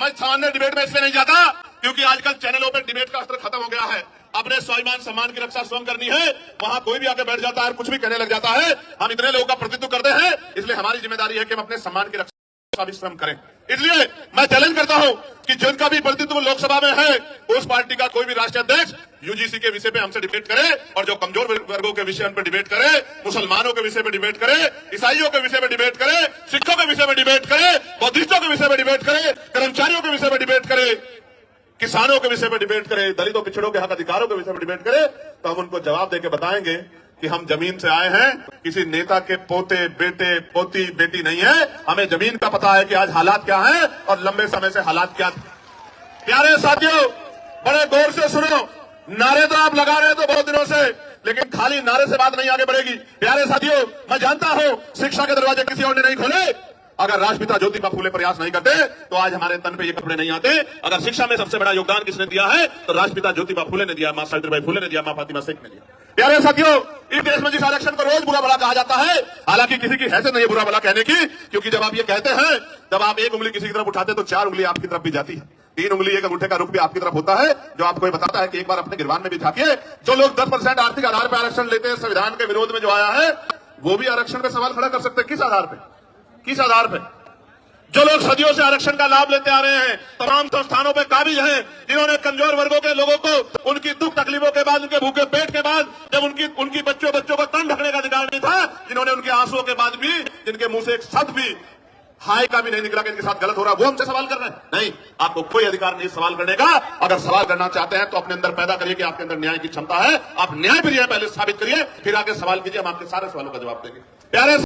मैं सामान्य डिबेट में इसलिए नहीं जाता क्योंकि आजकल चैनलों पर डिबेट का अस्त्र खत्म हो गया है। अपने स्वाभिमान सम्मान की रक्षा स्वयं करनी है, वहां कोई भी आके बैठ जाता है और कुछ भी कहने लग जाता है। हम इतने लोगों का प्रतिनिधित्व करते हैं, इसलिए हमारी जिम्मेदारी है कि हम अपने सम्मान की रक्षा भी स्वयं करें। इसलिए मैं चैलेंज करता हूं कि जिनका भी प्रतिनिधित्व लोकसभा में है, उस पार्टी का कोई भी राष्ट्रीय अध्यक्ष यूजीसी के विषय पे हमसे डिबेट करे और जो कमजोर वर्गों के विषय पर डिबेट करे, मुसलमानों के विषय पर डिबेट करे, ईसाइयों के विषय पर डिबेट करे, सिखों के विषय पर डिबेट करे, बौद्धिस्टों के विषय पर डिबेट करे, कर्मचारियों के विषय पर डिबेट करे, किसानों के विषय में डिबेट करें, दलितों पिछड़ों के हक अधिकारों के विषय में डिबेट करें, तो हम उनको जवाब देके बताएंगे कि हम जमीन से आए हैं, किसी नेता के पोते बेटे पोती बेटी नहीं है। हमें जमीन का पता है कि आज हालात क्या हैं और लंबे समय से हालात क्या थे। प्यारे साथियों, बड़े गौर से सुनो। नारे तो आप लगा रहे हैं तो बहुत दिनों से, लेकिन खाली नारे से बात नहीं आगे बढ़ेगी। प्यारे साथियों, मैं जानता हूं शिक्षा के दरवाजे किसी और ने नहीं खोले। अगर राष्ट्रपिता ज्योतिबा फूले प्रयास नहीं करते तो आज हमारे तन पे ये कपड़े नहीं आते। अगर शिक्षा में सबसे बड़ा योगदान किसने दिया है तो राष्ट्रपिता ज्योतिबा फूले ने दिया, मां सावित्रीबाई फूले ने दिया, मां फातिमा शेख ने दिया। प्यारे साथियों, इस देश में जिस आरक्षण को रोज बुरा भला कहा जाता है, हालांकि किसी की हैसियत नहीं है बुरा भला कहने की, क्योंकि जब आप ये कहते हैं, जब आप एक उंगली किसी की तरफ उठाते तो 4 उंगली आपकी तरफ भी जाती है, 3 उंगली एक अंगूठे का रुख भी आपकी तरफ होता है, जो आपको बताता है कि एक बार अपने गिरबान में भी झांकिए। जो लोग 10% आर्थिक आधार पर आरक्षण लेते हैं, संविधान के विरोध में जो आया है, वो भी आरक्षण पर सवाल खड़ा कर सकते हैं। किस आधार पर, किस आधार पर? जो लोग सदियों से आरक्षण का लाभ लेते आ रहे हैं, तमाम संस्थानों पे काबिज हैं, जिन्होंने कमजोर वर्गों के लोगों को उनकी दुख तकलीफों के बाद, उनके भूखे पेट के बाद, जब उनकी बच्चों को तन ढकने का अधिकार नहीं था, जिन्होंने उनके आंसुओं के बाद भी, जिनके मुंह से एक शब्द भी हाय का भी नहीं निकला कि इनके साथ गलत हो रहा, वो हमसे सवाल कर रहे हैं। नहीं, आपको कोई अधिकार नहीं सवाल करने का। अगर सवाल करना चाहते हैं तो अपने अंदर पैदा करिए कि आपके अंदर न्याय की क्षमता है। आप न्याय प्रिय पहले साबित करिए, फिर आगे सवाल कीजिए, हम आपके सारे सवालों का जवाब देंगे। प्यारे